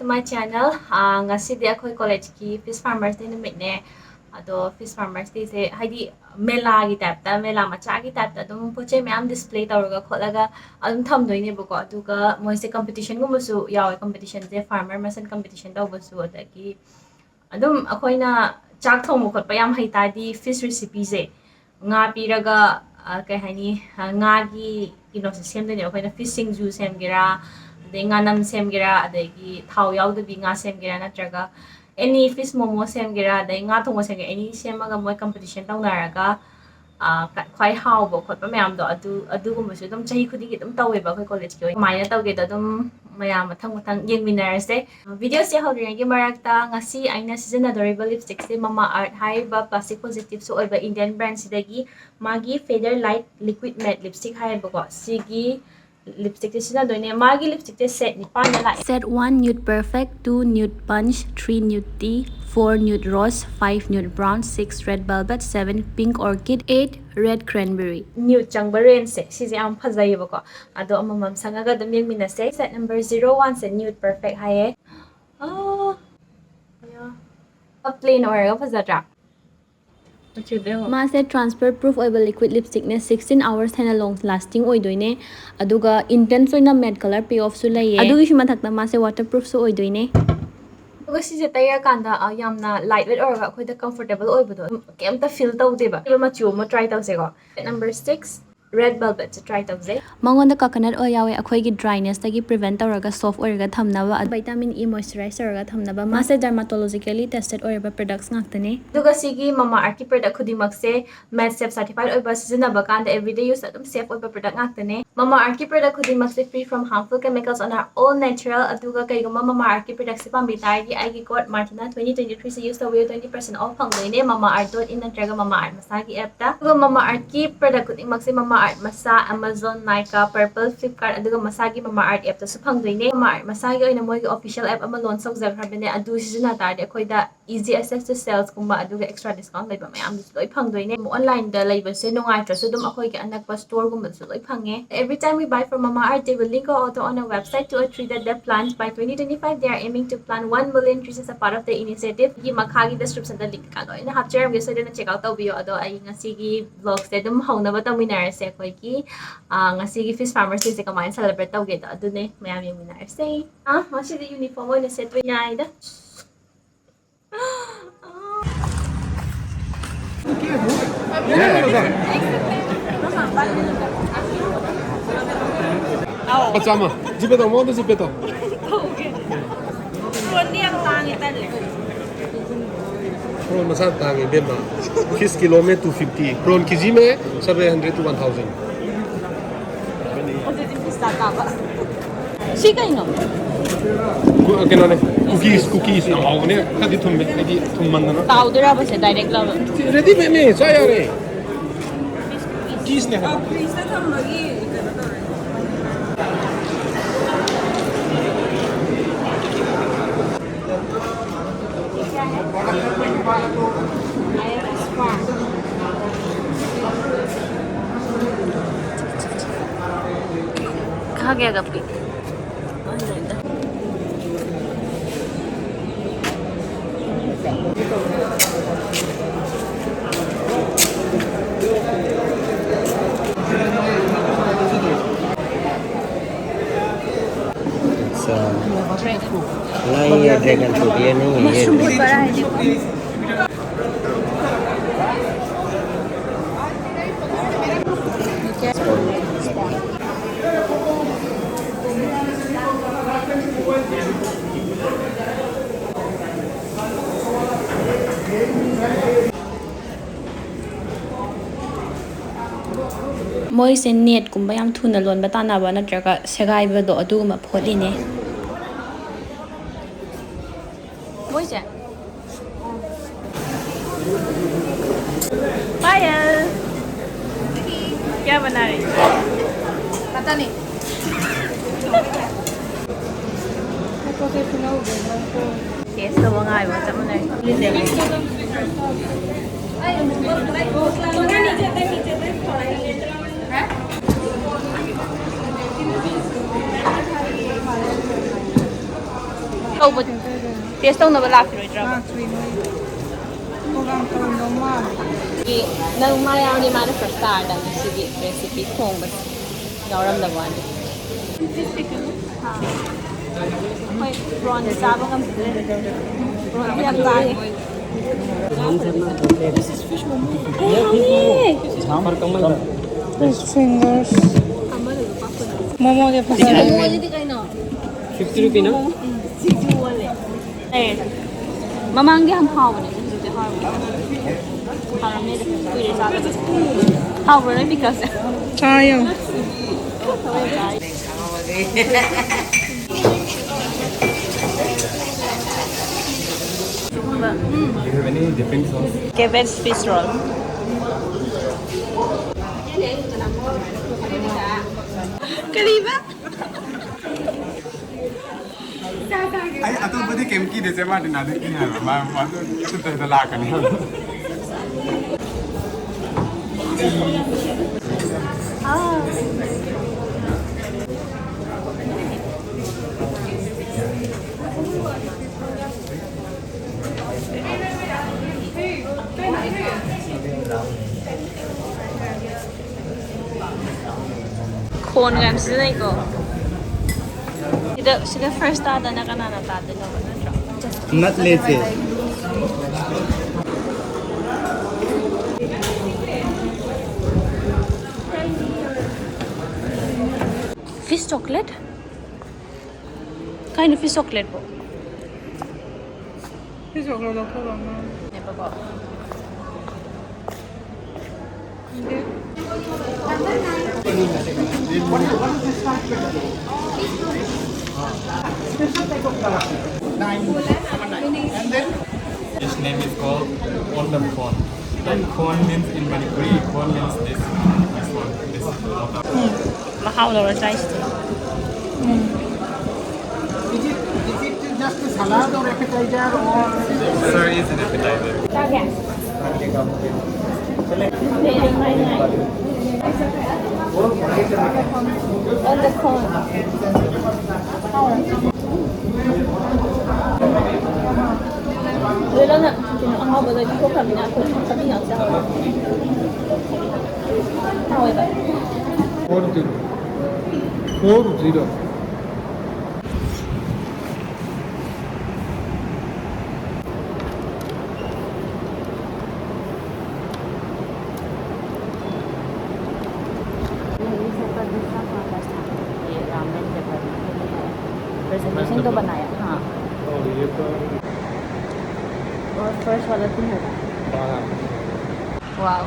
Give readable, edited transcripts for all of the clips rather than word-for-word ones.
to my channel. Ngasi di ako college ki fish farmers din namit ne. Ado fish farmers di se haidi mela gi type ta mela macha gi type ta dum poche me am display tawraga kholaga adum tham doi ne bako aduga moi se competition gum su yaw competition je farmer masan competition daw basu adagi adum akoina chak thong khot pa yam hai ta di fish recipe je nga piraga kai hani nga gi kino se sem de ne akoina fishing ju sem gira nganam semgira adagi thau yaudbi nga semgira natraga any fish momo semgira adai nga thongwa semgira any semaga moi competition tawnaraga khwai haubo khotpa mayam do adugumbasu dum chahi khudi gi dum taweba khoi college ki maina tawge da dum mayam mathang yengminarase video se hawri gi marakta ngasi aina season adorable lipstick se mama art haiba plastic positive so oiba indian brand sidagi magi feather light liquid matte lipstick haiba ko sigi lipstick is na doine magi lipstick te set ni pan la set 1 nude perfect 2 nude punch 3 nude tea 4 nude rose 5 nude brown 6 red velvet 7 pink orchid 8 red cranberry nude changba rain se si je am phajai ba ko ado amamam sangaga dum yengmina se set number 01 se nude perfect haye a plain or ga phajatra मासे transfer proof ओइबल liquid lipstick ने 16 hours हेना long lasting ओइदोइने अदुगा intense ओइना matte colour pay off सु लइए अदुगी सिमा थकना मासे वाटरप्रूफ सु ओइदोइने अदुगा सिजे तैया कांदा यामना लाइट वेट ओरगा खोइदा कंफर्टेबल ओइबदो केमता फील तौदेबा मचु म try तौसेगो number 6 red velvet to try tauze mangon da coconut oil yawe akhoi gi dryness tagi prevent tawraga soft oiraga thamnaba vitamin e moisturizer raga thamnaba mase dermatologically tested oiraba products ngaktane duga sigi mama arki product khudi makse matte safe certified oiba season ba kan everyday use adum safe oiba product ngaktane mama arki product khudi makse free from harmful chemicals and are all natural aduga kaiguma mama arki product se pambi tagi igi code martina 2023 se use tawe 20% off phangdoine mama art.in natraga mama art masagi app ta duga mama arki product khudi makse mama art masa amazon Nykaa purple flipkart aduga masagi mama art app ta su phangdoine mama art masagi oina moi official app ama launch sok jagrabene adu season tarde akoida easy access to sales kumba aduga extra discount laiba mayam loi phangdoine online da laiba se nongai trasu dum akoi ki anakpa store gumba su loi phange every time we buy from mama art they will link auto on our website to a tree that they plant by 2025 they are aiming to plant 1 million trees as a part of the initiative gi makhagi description da link ka loina hapcharam ge so dena check out tawiyo ado ai ngasi gi vlog se dum hauna ba taminare se koi ki ngasi gi fish farmers se kamain celebrate tawge da adune mayam yeminare se ngasi di uniform oina set we nai da Pachama, jipeto, mo jipeto. Koni ang tangi tale. Prawn masal tangi bema. Kiss kilo में 250. Prawn kg में 700 to 1000. Oje din pista ka ba? Sikai no. Kena ne? Cookies. Aw ne, kadi thum man na. Tau dura ba se direct la. Ready me me, saya re. Cookies ne ha. Please na tham magi. खा गया गप्पी नहीं ये dragon fruit ये नहीं है ये moi se net kumba yam thuna lon ba tana ba natraga segai ba do aduguma pholi ne moi se पायल क्या बना रही पता नहीं टेस्ट तो मंगाई वो सब मने ꯇꯧꯕ ꯇꯦꯁ ꯇꯧꯅꯕ ꯂꯥꯛꯈꯤꯔꯣꯏꯗ꯭ꯔꯥ ꯅꯪ ꯃꯥ ꯌꯥꯎꯔꯗꯤ ꯃꯥꯅ ꯐꯥꯔꯁ ꯇꯥꯔꯗꯕꯅꯤ ꯁꯤꯒꯤ ꯔꯦꯁꯤꯄꯤ ꯊꯣꯡꯕꯁꯦ ꯌꯥꯎꯔꯝꯗꯕ ꯋꯥꯅꯤ ꯍꯣꯏ ꯄ꯭ꯔꯣꯟꯗꯤ ꯆꯥꯕ ꯉꯝꯗ꯭ꯔꯦ ꯄ꯭ꯔꯣꯟꯗꯤ ꯌꯥꯝ ꯇꯥꯡꯉꯦ Fish fingers. Momo 모모지디 kayno 50 rupees na? Mamanggi ham hawne jute hawne haramne kuire sada hawne because Tayo. Do you have any dipping sauce? cabbage fish roll kariba I thought body came ki dese ma dinade ki hai ma to to la kani Khon gan sila ko. Sila first tada na kanana tada na ba na Not lazy. Fish chocolate? Kind of fish chocolate po. Fish chocolate ako lang. Never po. This name is called Ondam corn. And corn means in Manipuri, corn means this one, this water. Mahal or rice. Is it just a salad or appetizer or? Sir is an appetizer. On the corn. Wala na. Ang haba na dito kami na ako. Sabi niya sa ako. Tawag ba? 40. 40. Presentation to बनाया हाँ और ये तो और first वाला तुम है wow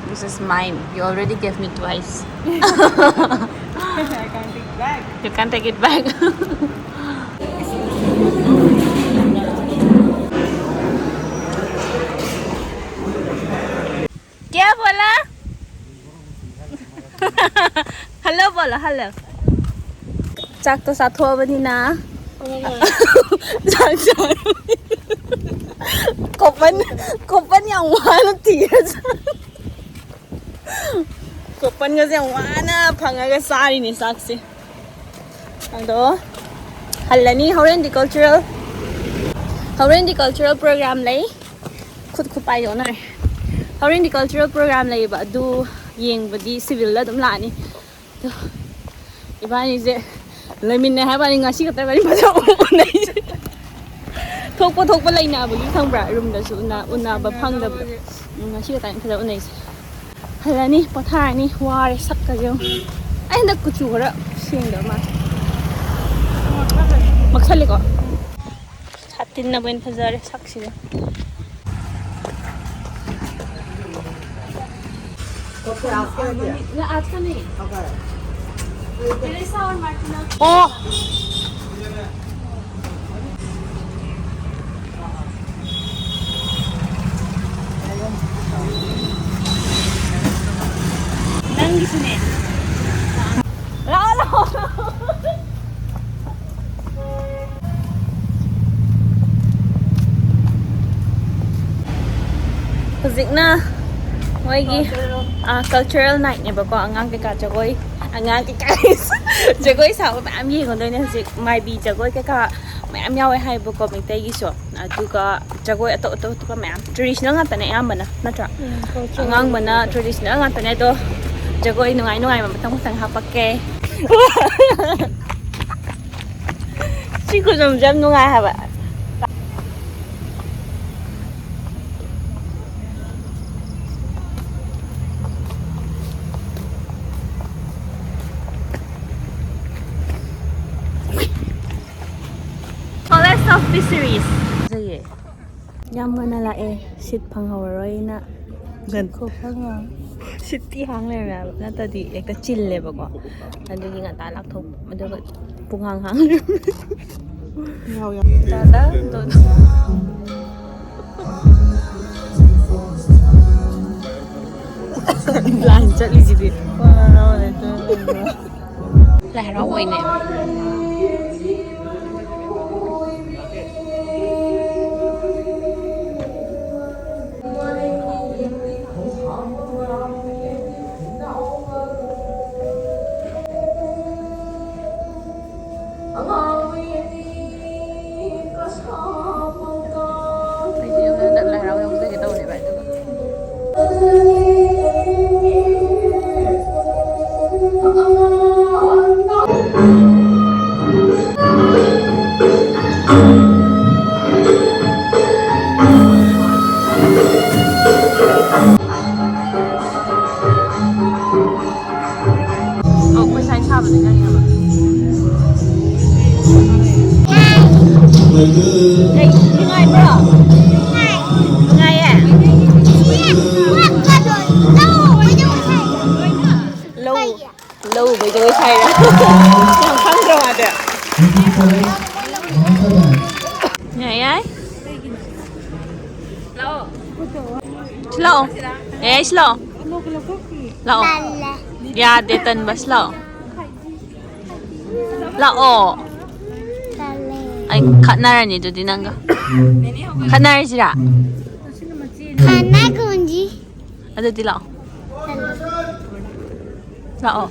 This is mine. You already gave me twice. I can't take back. You can't take it back. क्या बोला? Hello बोला hello. चाक तो साथ हुआ बनी ना. चाक चाक. Kopan yang mana tiada. Kopan kasi yang mana pangaga sari ni saksi. Ando. Halani horticultural program lay. Khud khupai yo na. Horticultural program lay ba du yeng badi civil la dum la ni. To ibani je lemin na ha ba ni ngasi ka ta ba ni ba jo nai. Thok pa lai na ba gi khang bra room da su na una ba phang da ngasi ka ta ni khada unai. Halani pathai ni ware sak ka jo. Ai ndak ku chu ra sing da ma. Maksali ko. Hatin na ben phazare sak si. ना आज का नहीं Teresa और Martina ओ नंगी सुने ला ला Hujik na Moigi cultural night nebako angang keka jagoi angang keka jagoi sa am yi ngon doine hojik mai bi jagoi keka mayam yawe haibako mitai gi so aduga jagoi ato ato to mayam traditional ngata ne ayambana natra angang mana traditional ngata ne do jagoi nungai nungai matang matang hapake chiku jam nungai haba College of Fisheries. Zaye. Yam gana la sit phang hawaroi na gan ko phang sit ti hang le na na ta di ekta chill le ba ko adu gi nga ta lak thok adu ga pung hang hang Yaw yaw. da to lan chat li ji di la ra oi ne Ngay bro. Ngay à. Lâu lâu với đôi say rồi. Yang khang rồi ada. Ngay ấy. Lâu. Slow. Eh slow. Slow. Ya de tan ba slow. Lao. Ay katnara ni jadi nangga. Katnara sira. खाना कौन जी Ada di lao. Lao.